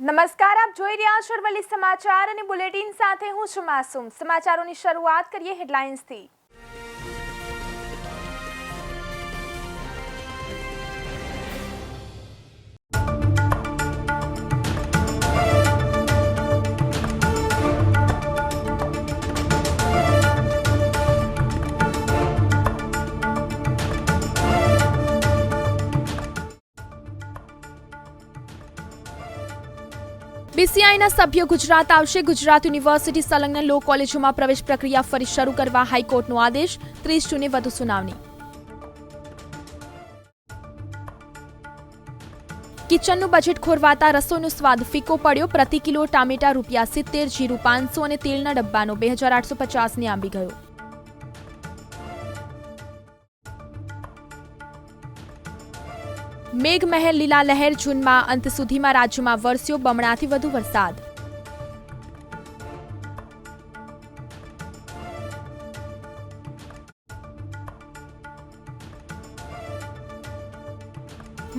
નમસ્કાર, આપ જોઈ રહ્યા છો અરવલ્લી સમાચાર અને બુલેટિન સાથે હું છું માસૂમ। સમાચારોની શરૂઆત કરીએ હેડલાઇન્સથી। बीसीआईના સભ્યો ગુજરાત આવશે। ગુજરાત યુનિવર્સિટી સંલગ્ન લો કોલેજોમાં પ્રવેશ પ્રક્રિયા ફરી શરૂ કરવા હાઈકોર્ટનો આદેશ। 30 જૂને વધુ સુનાવણી। કિચનનું બજેટ ખોરવાતા રસોઈનો સ્વાદ ફીકો પડ્યો। પ્રતિ કિલો ટામેટા ₹70, જીરું 500 અને તેલના ડબ્બાનો 2850ને આંબી ગયો। મેઘમહેર લીલા લહેર જૂનમાં અંત સુધીમાં રાજ્યમાં વરસ્યો બમણાથી વધુ વરસાદ।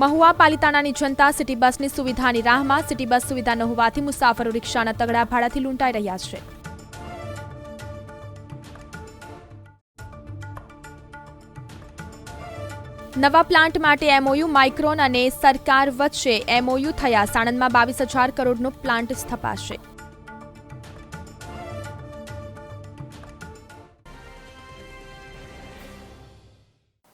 મહુવા પાલિતાણાની જનતા સિટી બસની સુવિધાની રાહમાં। સિટી બસ સુવિધા ન હોવાથી મુસાફરો રિક્ષાના તગડા ભાડાથી લૂંટાઈ રહ્યા છે। નવા પ્લાન્ટ માટે એમઓયુ। માઇક્રોન અને સરકાર વચ્ચે એમઓયુ થયા। સાણંદમાં 22,000 કરોડનો પ્લાન્ટ સ્થપાશે।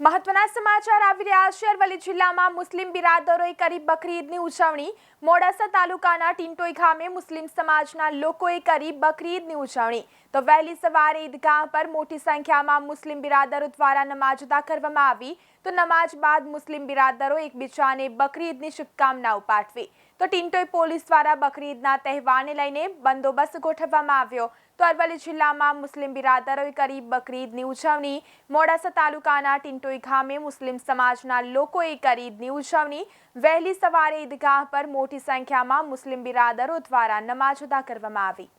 મહત્વના સમાચાર આવી રહ્યા છે। અરવલ્લી જિલ્લામાં મુસ્લિમ બિરાદરોએ કરી બકરી ઈદની ઉજવણી। મોડાસા તાલુકાના ટિંટોઈ ગામે મુસ્લિમ સમાજના લોકોએ કરી બકરી ઈદની ઉજવણી। તો વહેલી સવારે ઈદગાહ પર મોટી સંખ્યામાં મુસ્લિમ બિરાદરો દ્વારા નમાજ અદા કરવામાં આવી। તો નમાજ બાદ મુસ્લિમ બિરાદરો એકબીજાને બકરી ઈદની શુભકામનાઓ પાઠવી। તો ટિંટોઈ પોલીસ દ્વારા બકરી ઈદના તહેવારને લઈને બંદોબસ્ત ગોઠવવામાં આવ્યો। તો અરવલ્લી જિલ્લામાં મુસ્લિમ બિરાદરોએ કરી બકરી ઈદની ઉજવણી। મોડાસા તાલુકાના ટિંટોઈ ગામે મુસ્લિમ સમાજના લોકોએ કરી ઈદની ઉજવણી। વહેલી સવારે ઈદગાહ પર મોટી સંખ્યામાં મુસ્લિમ બિરાદરો દ્વારા નમાજ અદા કરવામાં આવી।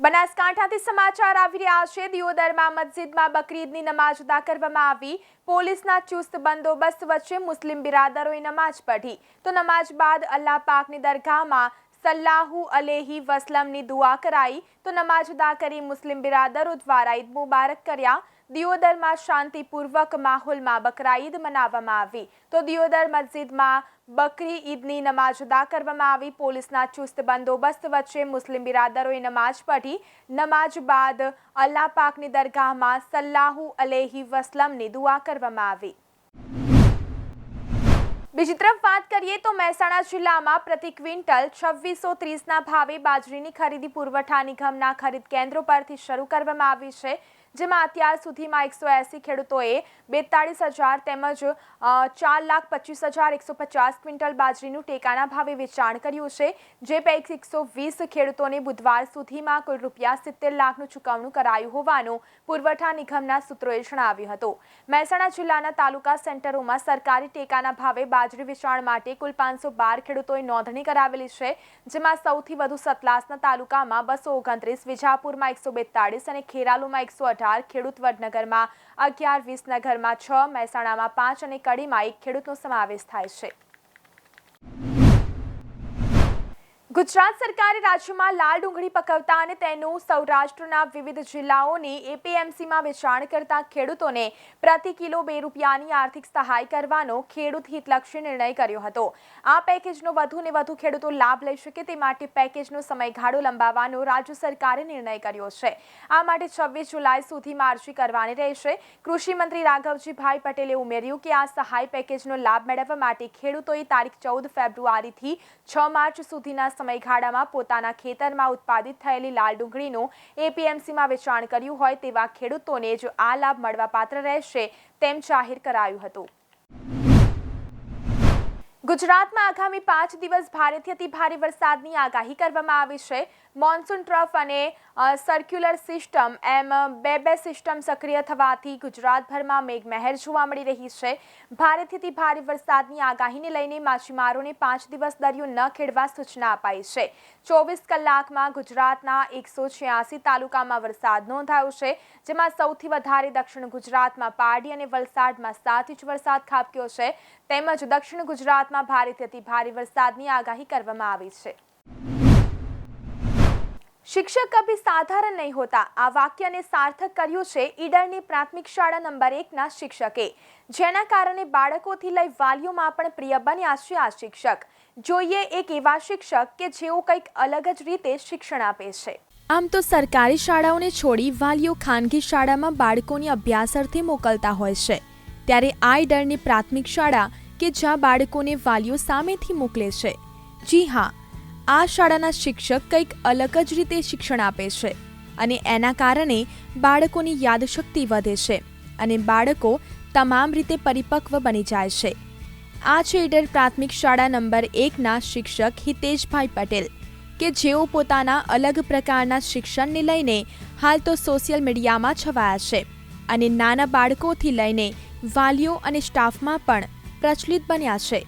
બનાસકાંઠાથી સમાચાર આવી રહ્યા છે। દિયોદરમાં મસ્જિદમાં બકરી ઈદની નમાજ અદા કરવામાં આવી। પોલીસના ચુસ્ત બંદોબસ્ત વચ્ચે મુસ્લિમ બિરાદરોએ નમાજ પઢી। તો નમાજ બાદ અલ્લાહ પાકની દરગાહમાં સલ્લાહુ અલેહી વસલમની દુઆ કરાઈ। તો નમાજ અદા કરી મુસ્લિમ બિરાદરો દ્વારા ઈદ મુબારક કર્યા। દિયોદરમાં શાંતિપૂર્વક માહોલમાં બકરા ઈદ મનાવવામાં આવી। તો દિયોદર મસ્જિદમાં બકરી ઈદની નમાજ અદા કરવામાં આવી। પોલીસના ચુસ્ત બંદોબસ્ત વચ્ચે મુસ્લિમ બિરાદરોએ નમાજ પઢી। નમાજ બાદ અલ્લાહ પાકની દરગાહમાં સલ્લાહુ અલેહી વસલમની દુઆ કરવામાં આવી। બીજી તરફ વાત કરીએ તો મહેસાણા જિલ્લામાં પ્રતિ ક્વિન્ટલ 2630ના ભાવે બાજરીની ખરીદી પુરવઠા નિગમના ખરીદ કેન્દ્રો પરથી શરૂ કરવામાં આવી છે। જેમાં અત્યાર સુધીમાં 180 ખેડૂતોએ 42,000 તેમજ 4,25,150 ક્વિન્ટલ બાજરીનું ટેકાના ભાવે વેચાણ કર્યું છે। જે પૈકી 120 ખેડૂતોને બુધવાર સુધીમાં કુલ ₹70 લાખનું ચૂકવણું કરાયું હોવાનું પુરવઠા નિગમના સૂત્રોએ જણાવ્યું હતું। મહેસાણા જિલ્લાના તાલુકા સેન્ટરોમાં સરકારી ટેકાના ભાવે બાજરી વેચાણ માટે કુલ 512 ખેડૂતોએ નોંધણી કરાવેલી છે। જેમાં સૌથી વધુ સતલાસના તાલુકામાં 229, વિજાપુરમાં 142 અને ખેરાલુમાં 118, ખેડૂત વડનગરમાં 11, વિસનગરમાં 6, મહેસાણામાં 5 અને કડીમાં 1 ખેડૂતનો સમાવેશ થાય છે। ગુજરાત સરકારે રાજ્યમાં લાલ ડુંગળી પકવતા અને તેનું સૌરાષ્ટ્રના વિવિધ જિલ્લાઓની એપીએમસીમાં વેચાણ કરતા ખેડૂતોને પ્રતિ કિલો ₹2ની આર્થિક સહાય કરવાનો ખેડૂત હિતલક્ષી નિર્ણય કર્યો હતો। આ પેકેજનો વધુને વધુ ખેડૂતો લાભ લઈ શકે તે માટે પેકેજનો સમયગાળો લંબાવવાનો રાજ્ય સરકારે નિર્ણય કર્યો છે। આ માટે 26 જુલાઈ સુધીમાં અરજી કરવાની રહેશે। કૃષિ મંત્રી રાઘવજીભાઈ પટેલે ઉમેર્યું કે આ સહાય પેકેજનો લાભ મેળવવા માટે ખેડૂતોએ તારીખ 14 ફેબ્રુઆરીથી 6 માર્ચ સુધીના સમયગાળામાં પોતાના ખેતરમાં ઉત્પાદિત થયેલી લાલ ડુંગળીનું એપીએમસીમાં વેચાણ કર્યું હોય તેવા ખેડૂતોને જ આ લાભ મળવાપાત્ર રહેશે તેમ જાહેર કરાયું હતું। ગુજરાતમાં આગામી 5 દિવસ ભારેથી અતિ ભારે વરસાદની આગાહી કરવામાં આવી છે। મોન્સૂન ટ્રફ અને સર્ક્યુલર સિસ્ટમ એમ બે સિસ્ટમ સક્રિય થવાથી ગુજરાતભરમાં મેઘમહેર જોવા મળી રહી છે. ભારેથી ભારે વરસાદની આગાહીને લઈને માછીમારોને 5 દિવસ દરિયો ન ખેડવા સૂચના અપાઈ છે. 24 કલાકમાં ગુજરાતના 186 તાલુકામાં વરસાદ નોંધાયો છે, જેમાં સૌથી વધારે દક્ષિણ ગુજરાતમાં પારડી અને વલસાડમાં 7 ઇંચ વરસાદ ખાબક્યો છે. તેમજ દક્ષિણ ગુજરાતમાં ભારેથી ભારે વરસાદની આગાહી કરવામાં આવી છે. शिक्षक कभी साधारण नहीं होता, આ વાક્યને સાર્થક કર્યું છે ઈડરની પ્રાથમિક શાળા નંબર 1ના શિક્ષકે, જેના કારણે બાળકોથી લઈ વાલીઓમાં પણ પ્રિય બન્યા છે આ શિક્ષક. જોઈએ એક એવા શિક્ષક કે જેઓ કંઈક અલગ જ રીતે શિક્ષણ આપે છે. આમ તો સરકારી શાળાઓને છોડી વાલીઓ ખાનગી શાળામાં બાળકોને અભ્યાસ અર્થે મોકલતા હોય છે, ત્યારે આ ઈડરની પ્રાથમિક શાળા કે જ્યાં બાળકોને વાલીઓ સામેથી મોકલે છે. જી હા, આ શાળાના શિક્ષક કંઈક અલગ જ રીતે શિક્ષણ આપે છે અને એના કારણે બાળકોની યાદશક્તિ વધે છે અને બાળકો તમામ રીતે પરિપક્વ બની જાય છે. આ છે ઈડર પ્રાથમિક શાળા નંબર 1ના શિક્ષક હિતેશભાઈ પટેલ, કે જેઓ પોતાના અલગ પ્રકારના શિક્ષણને લઈને હાલ તો સોશિયલ મીડિયામાં છવાયા છે અને નાના બાળકોથી લઈને વાલીઓ અને સ્ટાફમાં પણ પ્રચલિત બન્યા છે.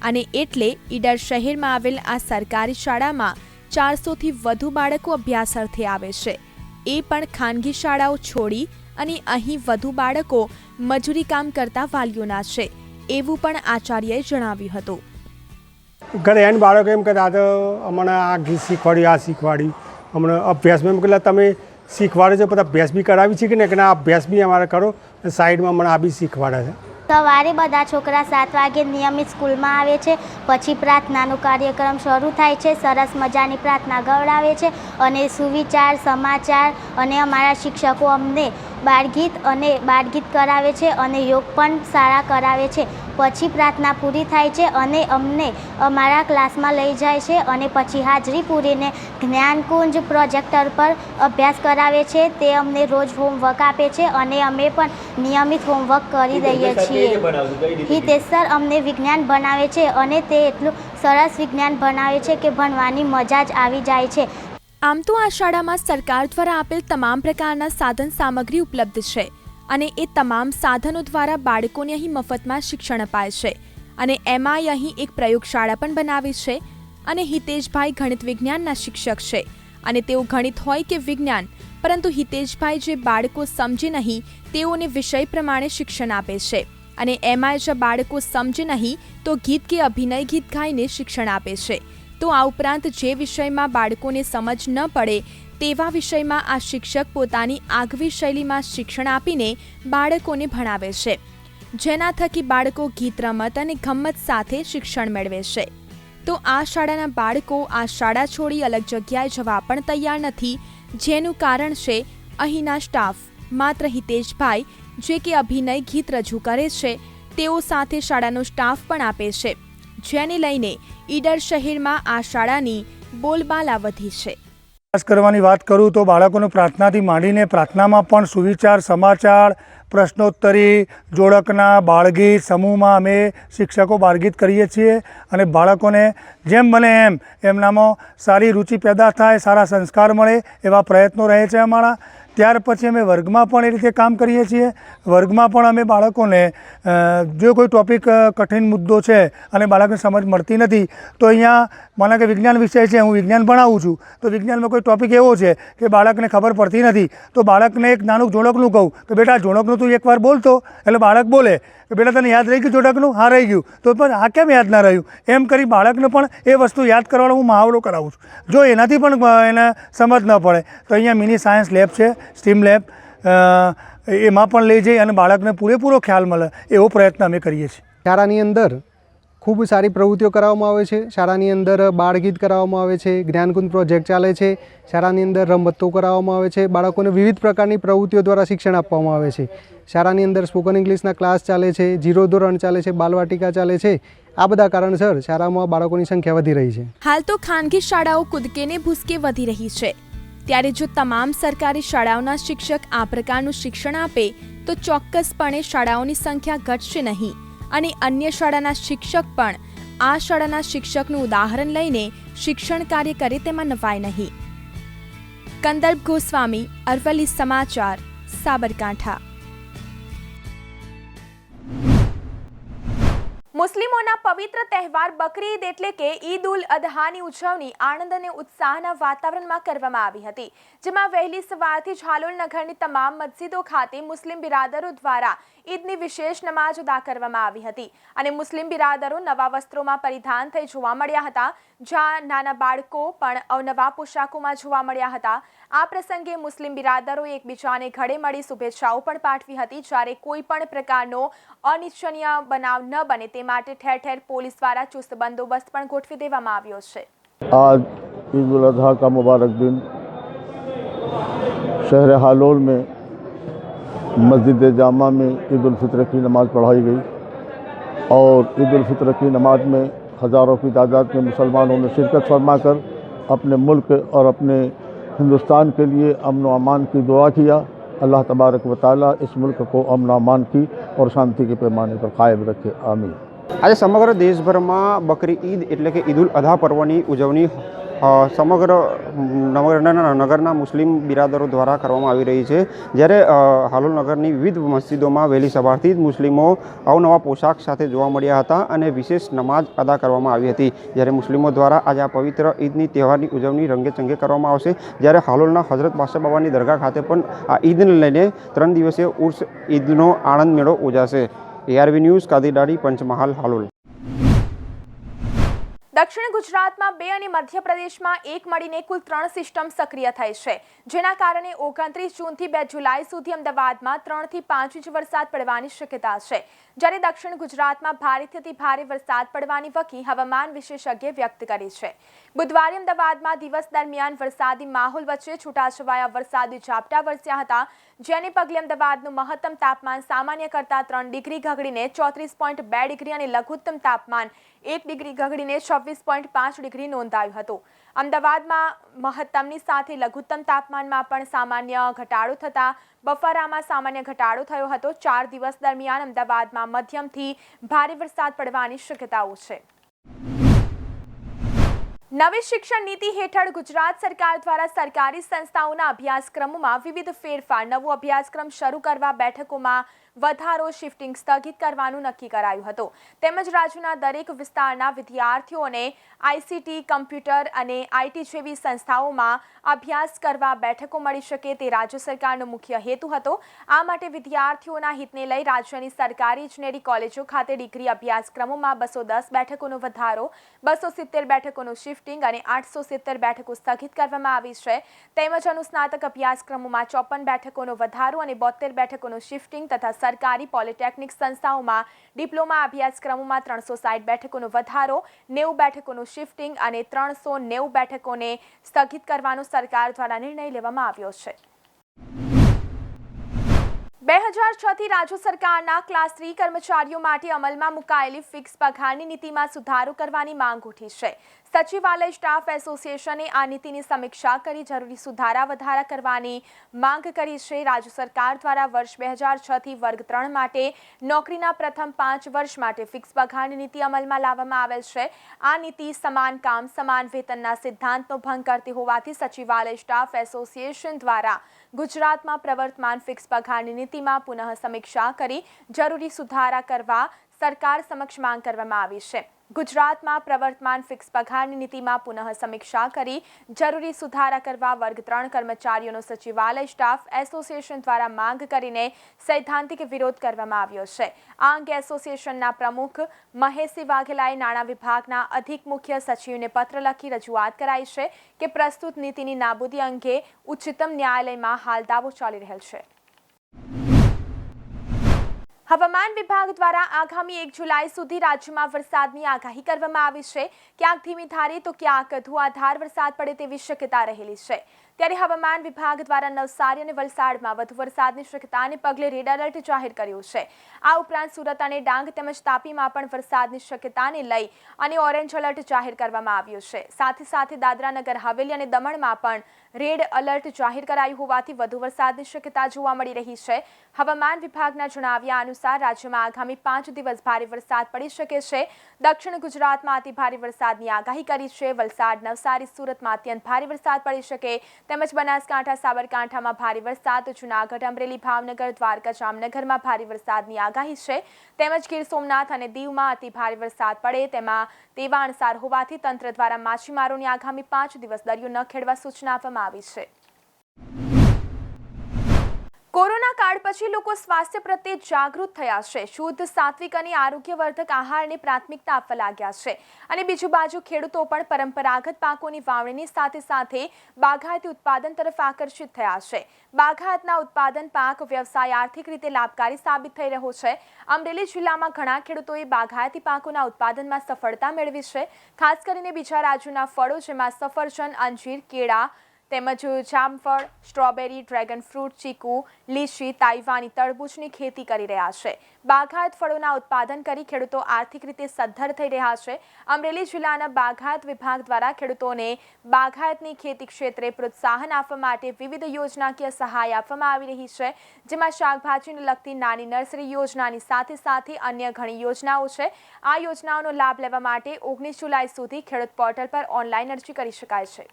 અને એટલે ઈડર શહેરમાં આવેલ આ સરકારી શાળામાં 400થી વધુ બાળકો અભ્યાસ અર્થે આવે છે, એ પણ ખાનગી શાળાઓ છોડી, અને અહીં વધુ બાળકો મજૂરી કામ કરતા વાલીઓના છે, એવું પણ આચાર્યએ જણાવ્યું હતું. ઘરે એને બાળકો એમ કહેતા તો અમને આ ગીત શીખવાડ્યું, આ શીખવાડ્યું, અમને અભ્યાસમાં એમ કહેલા તમે શીખવાડો છો, બધા અભ્યાસ બી કરાવી છે કે ને આ અભ્યાસ બી અમારે કરો, સાઈડમાં મને આ બી શીખવાડે છે. સવારે બધા છોકરા 7 વાગે નિયમિત સ્કૂલમાં આવે છે, પછી પ્રાર્થનાનો કાર્યક્રમ શરૂ થાય છે. સરસ મજાની પ્રાર્થના ગવડાવે છે અને સુવિચાર, સમાચાર અને અમારા શિક્ષકો અમને બાળગીત કરાવે છે અને યોગ પણ સારા કરાવે છે. પછી પ્રાર્થના પૂરી થાય છે અને અમને અમારા ક્લાસમાં લઈ જાય છે અને પછી હાજરી પૂરીને જ્ઞાનકુંજ પ્રોજેક્ટર પર અભ્યાસ કરાવે છે. તે અમને રોજ હોમવર્ક આપે છે અને અમે પણ નિયમિત હોમવર્ક કરી દઈએ છીએ. હિતેશ સર અમને વિજ્ઞાન ભણાવે છે અને તે એટલું સરસ વિજ્ઞાન ભણાવે છે કે ભણવાની મજા જ આવી જાય છે. આમ તો આ શાળામાં સરકાર દ્વારા આપેલ તમામ પ્રકારના સાધન સામગ્રી ઉપલબ્ધ છે અને એ તમામ સાધનો દ્વારા બાળકોને અહીં મફતમાં શિક્ષણ અપાય છે અને એમાંય અહીં એક પ્રયોગશાળા પણ બનાવી છે. અને હિતેશભાઈ ગણિત વિજ્ઞાનના શિક્ષક છે અને તેઓ ગણિત હોય કે વિજ્ઞાન, પરંતુ હિતેશભાઈ જે બાળકો સમજે નહીં તેઓને વિષય પ્રમાણે શિક્ષણ આપે છે અને એમાંય જો બાળકો સમજે નહીં તો ગીત કે અભિનય ગીત ગાઈને શિક્ષણ આપે છે. તો આ ઉપરાંત જે વિષયમાં બાળકોને સમજ ન પડે તેવા વિષયમાં આ શિક્ષક પોતાની આગવી શૈલીમાં શિક્ષણ આપીને બાળકોને ભણાવે છે, જેના થકી બાળકો ગીત, રમત અને ગમ્મત સાથે શિક્ષણ મેળવે છે. તો આ શાળાના બાળકો આ શાળા છોડી અલગ જગ્યાએ જવા પણ તૈયાર નથી, જેનું કારણ છે અહીંના સ્ટાફ. માત્ર હિતેશભાઈ જે કે અભિનય ગીત રજૂ કરે છે, તેઓ સાથે શાળાનો સ્ટાફ પણ આપે છે, જેને લઈને ઈડર શહેરમાં આ શાળાની બોલબાલા વધી છે. ખાસ કરવાની વાત કરું તો બાળકોને પ્રાર્થનાથી માંડીને પ્રાર્થનામાં પણ સુવિચાર, સમાચાર, પ્રશ્નોત્તરી, જોડકના, બાળગીત સમૂહમાં અમે શિક્ષકો બાળગીત કરીએ છીએ અને બાળકોને જેમ બને એમ એમનામાં સારી રુચિ પેદા થાય, સારા સંસ્કાર મળે એવા પ્રયત્નો રહે છે અમારા. ત્યાર પછી અમે વર્ગમાં પણ એ રીતે કામ કરીએ છીએ. વર્ગમાં પણ અમે બાળકોને જો કોઈ ટૉપિક કઠિન મુદ્દો છે અને બાળકને સમજ મળતી નથી તો અહીંયા માનો કે વિજ્ઞાન વિષય છે, હું વિજ્ઞાન ભણાવું છું, તો વિજ્ઞાનમાં કોઈ ટૉપિક એવો છે કે બાળકને ખબર પડતી નથી, તો બાળકને એક નાનું જોડકનું કહું કે બેટા જોડકનું તું એકવાર બોલતો, એટલે બાળક બોલે કે બેટા તને યાદ રહી ગયું જોડકનું? હા રહી ગયું. તો પણ આ કેમ યાદ ના રહ્યું? એમ કરી બાળકને પણ એ વસ્તુ યાદ કરવાનો હું મહાવરો કરાવું છું. જો એનાથી પણ એને સમજ ન પડે તો અહીંયા મિની સાયન્સ લેબ છે, સ્ટીમ લેબ, એમાં પણ લઈ જઈ અને બાળકને પૂરેપૂરો ખ્યાલ મળે એવો પ્રયત્ન અમે કરીએ છીએ. શાળાની અંદર ખૂબ સારી પ્રવૃત્તિઓ કરાવવામાં આવે છે. શાળાની અંદર બાળગીત કરાવવામાં આવે છે, જ્ઞાનકુંજ પ્રોજેક્ટ ચાલે છે, શાળાની અંદર રમતો કરાવવામાં આવે છે, બાળકોને વિવિધ પ્રકારની પ્રવૃત્તિઓ દ્વારા શિક્ષણ આપવામાં આવે છે. શાળાની અંદર સ્પોકન ઇંગ્લિશના ક્લાસ ચાલે છે, 0 ધોરણ ચાલે છે, બાલવાટિકા ચાલે છે. આ બધા કારણસર શાળામાં બાળકોની સંખ્યા વધી રહી છે. હાલ તો ખાનગી શાળાઓ કૂદકે ને ભૂસકે વધી રહી છે, ત્યારે જો તમામ સરકારી શાળાઓના શિક્ષક આ પ્રકારનું શિક્ષણ આપે તો ચોક્કસપણે શાળાઓની સંખ્યા ઘટશે નહીં અને અન્ય શાળાના શિક્ષક પણ આ શાળાના શિક્ષકનું ઉદાહરણ લઈને શિક્ષણ કાર્ય કરે તેમાં નવાય નહીં. કંદર્પ ગોસ્વામી, અરવલ્લી સમાચાર, સાબરકાંઠા। મુસ્લિમોના પવિત્ર તહેવાર બકરી ઈદ એટલે કે ઈદ ઉલ અદહાની ઉજવણી આનંદ અને ઉત્સાહના વાતાવરણમાં કરવામાં આવી હતી, જેમાં વહેલી સવારથી જ હાલોલ નગરની તમામ મસ્જિદો ખાતે મુસ્લિમ બિરાદરો દ્વારા ઈદની વિશેષ નમાજ અદા કરવામાં આવી હતી અને મુસ્લિમ બિરાદરો નવા વસ્ત્રોમાં પરિધાન થઈ જોવા મળ્યા હતા, જ્યાં નાના બાળકો પણ અવનવા પોશાકોમાં જોવા મળ્યા હતા। આ પ્રસંગે મુસ્લિમ બિરાદરોએ એકબીજાને ગળે મળી શુભેચ્છાઓ પણ પાઠવી હતી, જ્યારે કોઈ પણ પ્રકારનો અનિચ્છનીય બનાવ ન બને તે માટે ઠેર ઠેર પોલીસ દ્વારા ચુસ્ત બંદોબસ્ત પણ ગોઠવી દેવામાં આવ્યો છે। आज ईद उल अजहा का मुबारक दिन शहर हालोल में मस्जिद जामा में ईद उल फित्र की नमाज़ पढ़ाई गई और ईद उल फित्र की नमाज में हज़ारों की तादाद में मुसलमानों ने शिरकत फरमा कर अपने मुल्क और अपने हिंदुस्तान के लिए अमन व अमान की दुआ किया। अल्लाह तबारक व ताला इस मुल्क को अमन अमान की और शांति के पैमाने पर कायम रखे, आमीन। આજે સમગ્ર દેશભરમાં બકરી ઈદ એટલે કે ઈદ ઉલ અધા પર્વની ઉજવણી સમગ્ર નગરના મુસ્લિમ બિરાદરો દ્વારા કરવામાં આવી રહી છે, જ્યારે હાલોલ નગરની વિવિધ મસ્જિદોમાં વહેલી સવારથી જ મુસ્લિમો અવનવા પોશાક સાથે જોવા મળ્યા હતા અને વિશેષ નમાજ અદા કરવામાં આવી હતી, જ્યારે મુસ્લિમો દ્વારા આજે આ પવિત્ર ઈદની તહેવારની ઉજવણી રંગેચંગે કરવામાં આવશે, જ્યારે હાલોલના હઝરત બાદશાહ બાબાની દરગાહ ખાતે પણ આ ઈદને લઈને 3 દિવસીય ઉર્સ ઈદનો આનંદ મેળો યોજાશે। ARV news, Kadidadi, Panchmahal, Halol. દક્ષિણ ગુજરાતમાં 2 અને મધ્યપ્રદેશમાં 1 મળીને કુલ 3 સિસ્ટમ સક્રિય થઈ છે, જેના કારણે 29 જૂનથી 2 જુલાઈ સુધી અમદાવાદમાં 3 થી 5 ઇંચ વરસાદ પડવાની શક્યતા છે, જ્યારે દક્ષિણ ગુજરાતમાં ભારેથી અતિ ભારે વરસાદ પડવાની વકી હવામાન વિશેષજ્ઞે વ્યક્ત કરી છે। બુધવારે અમદાવાદમાં દિવસ દરમિયાન વરસાદી માહોલ વચ્ચે છૂટાછવાયા વરસાદી ઝાપટા વરસ્યા હતા, જેને પગલે અમદાવાદનું મહત્તમ તાપમાન સામાન્ય કરતાં 3 ડિગ્રી ઘટીને 34.2 ડિગ્રી અને લઘુત્તમ તાપમાન 1 ડિગ્રી ઘટીને 26.5 ડિગ્રી નોંધાયું હતું। અમદાવાદમાં મહત્તમની સાથે લઘુત્તમ તાપમાનમાં પણ સામાન્ય ઘટાડો થતાં બફારામાં સામાન્ય ઘટાડો થયો હતો। 4 દિવસ દરમિયાન અમદાવાદમાં મધ્યમથી ભારે વરસાદ પડવાની શક્યતાઓ છે। નવી શિક્ષણ નીતિ હેઠળ ગુજરાત સરકાર દ્વારા સરકારી સંસ્થાઓના અભ્યાસક્રમોમાં વિવિધ ફેરફાર, નવો અભ્યાસક્રમ શરૂ કરવા, બેઠકોમાં વધારો, શિફ્ટિંગ સ્થગિત કરવાનું નક્કી કરાયું હતું, તેમજ રાજ્યના દરેક વિસ્તારના વિદ્યાર્થીઓને ICT, કમ્પ્યુટર અને IT જેવી સંસ્થાઓમાં અભ્યાસ કરવા બેઠકો મળી શકે તે રાજ્ય સરકારનો મુખ્ય હેતુ હતો। આ માટે વિદ્યાર્થીઓના હિતને લઈ રાજ્યની સરકારી ઇજનેરી કોલેજો ખાતે ડિગ્રી અભ્યાસક્રમોમાં 210 બેઠકોનો વધારો, 270 બેઠકોનું શિફ્ટિંગ અને 870 બેઠકો સ્થગિત કરવામાં આવી છે, તેમજ અનુસ્નાતક અભ્યાસક્રમોમાં 54 બેઠકોનો વધારો અને 72 બેઠકોનું શિફ્ટિંગ તથા સરકારી પોલિટેકનિક સંસ્થાઓમાં ડિપ્લોમા અભ્યાસક્રમોમાં 360 બેઠકોનો વધારો, 90 બેઠકોનું શિફ્ટિંગ અને 390 બેઠકોને સ્થગિત કરવાનો સરકાર દ્વારા નિર્ણય લેવામાં આવ્યો છે। 2006 થી રાજ્ય સરકારના ક્લાસ 3 કર્મચારીઓ માટે અમલમાં મુકાયેલી ફિક્સ પગારની નીતિમાં સુધારો કરવાની માંગ ઉઠી છે। સચિવાલય સ્ટાફ એસોસિએશને આ નીતિની સમીક્ષા કરી જરૂરી સુધારા વધારા કરવાની માંગ કરી છે। રાજ્ય સરકાર દ્વારા વર્ષ 2006 થી વર્ગ 3 માટે નોકરીના પ્રથમ 5 વર્ષ માટે ફિક્સ પગારની નીતિ અમલમાં લાવવામાં આવેલ છે। આ નીતિ સમાન કામ સમાન વેતનના સિદ્ધાંતનો ભંગ કરતી હોવાથી સચિવાલય સ્ટાફ એસોસિએશન દ્વારા ગુજરાતમાં પ્રવર્તમાન ફિક્સ પગારની નીતિમાં પુનઃ સમીક્ષા કરી જરૂરી સુધારા કરવા સરકાર સમક્ષ માંગ કરવામાં આવી છે। ગુજરાતમાં પ્રવર્તમાન ફિક્સ પગારની નીતિમાં પુનઃ સમીક્ષા કરી જરૂરી સુધારા કરવા વર્ગ 3 કર્મચારીઓનો સચિવાલય સ્ટાફ એસોસિએશન દ્વારા માંગ કરીને સૈદ્ધાંતિક વિરોધ કરવામાં આવ્યો છે। આ અંગે એસોસિએશનના પ્રમુખ મહેશસિંહ વાઘેલાએ નાણાં વિભાગના અધિક મુખ્ય સચિવને પત્ર લખી રજૂઆત કરાઈ છે કે પ્રસ્તુત નીતિની નાબૂદી અંગે ઉચ્ચતમ ન્યાયાલયમાં હાલ દાવો ચાલી રહેલ છે। હવામાન વિભાગ દ્વારા આગામી 1 જુલાઈ સુધી રાજ્યમાં વરસાદની આગાહી કરવામાં આવી છે। ક્યાંક ધીમી ધારે તો ક્યાંક ધુઆધાર વરસાદ પડે તેવી શક્યતા રહેલી છે, ત્યારે હવામાન વિભાગ દ્વારા નવસારી અને વલસાડમાં વધુ વરસાદની શક્યતાને પગલે રેડ એલર્ટ જાહેર કર્યું છે। આ ઉપરાંત સુરત અને ડાંગ તેમજ તાપીમાં પણ વરસાદની શક્યતાને લઈ અને ઓરેન્જ એલર્ટ જાહેર કરવામાં આવ્યું છે। સાથે સાથે દાદરા નગર હવેલી અને દમણમાં પણ રેડ એલર્ટ જાહેર કરાયું હોવાથી વધુ વરસાદની શક્યતા જોવા મળી રહી છે। હવામાન વિભાગના જણાવ્યા અનુસાર રાજ્યમાં આગામી 5 દિવસ ભારે વરસાદ પડી શકે છે। દક્ષિણ ગુજરાતમાં અતિ ભારે વરસાદની આગાહી કરી છે। વલસાડ, નવસારી, સુરતમાં અત્યંત ભારે વરસાદ પડી શકે તેમજ બનાસકાંઠા સાબરકાંઠામાં ભારે વરસાદ, જૂનાગઢ, અમરેલી, ભાવનગર, દ્વારકા, જામનગરમાં ભારે વરસાદની આગાહી છે. તેમજ ગીર સોમનાથ અને દીવમાં અતિ ભારે વરસાદ પડે તેમાં તેવા અણસાર હોવાથી તંત્ર દ્વારા માછીમારોની આગામી 5 દિવસ દરિયો ન ખેડવા સૂચના આપવામાં આવી છે. કોરોના કાળ પછી લોકો સ્વાસ્થ્ય પ્રત્યે જાગૃત થયા છે. શુદ્ધ, સાત્વિક અને આરોગ્યવર્ધક આહારને પ્રાથમિકતા આપવા લાગ્યા છે. અને બીજી બાજુ ખેડૂતો પણ પરંપરાગત પાકોની વાવણીની સાથે સાથે બાગાયતી ઉત્પાદન તરફ આકર્ષિત થયા છે. બાગાયતના ઉત્પાદન પાક વ્યવસાય આર્થિક રીતે લાભકારી સાબિત થઈ રહ્યો છે. અમરેલી જિલ્લામાં ઘણા ખેડૂતોએ બાગાયતી પાકોના ઉત્પાદનમાં સફળતા મેળવી છે. ખાસ કરીને બીજા રાજ્યોના ફળો જેમાં સફરજન, અંજીર, કેળા તેમજ જામફળ, સ્ટ્રોબેરી, ડ્રેગન ફ્રૂટ, ચીકુ, લીચી, તાઇવાની, તરબૂચની ખેતી કરી રહ્યા છે. બાગાયત ફળોના ઉત્પાદન કરી ખેડૂતો આર્થિક રીતે સદ્ધર થઈ રહ્યા છે. અમરેલી જિલ્લાના બાગાયત વિભાગ દ્વારા ખેડૂતોને બાગાયતની ખેતી ક્ષેત્રે પ્રોત્સાહન આપવા માટે વિવિધ યોજનાકીય સહાય આપવામાં આવી રહી છે. જેમાં શાકભાજીને લગતી નાની નર્સરી યોજનાની સાથે સાથે અન્ય ઘણી યોજનાઓ છે. આ યોજનાઓનો લાભ લેવા માટે 19 જુલાઈ સુધી ખેડૂત પોર્ટલ પર ઓનલાઈન અરજી કરી શકાય છે.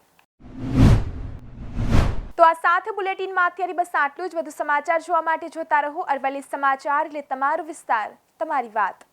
તો આ સાથે બુલેટિનમાં અત્યારે બસ આટલું જ. વધુ સમાચાર જોવા માટે જોતા રહો અરવલ્લી સમાચાર, એટલે તમારો વિસ્તાર, તમારી વાત.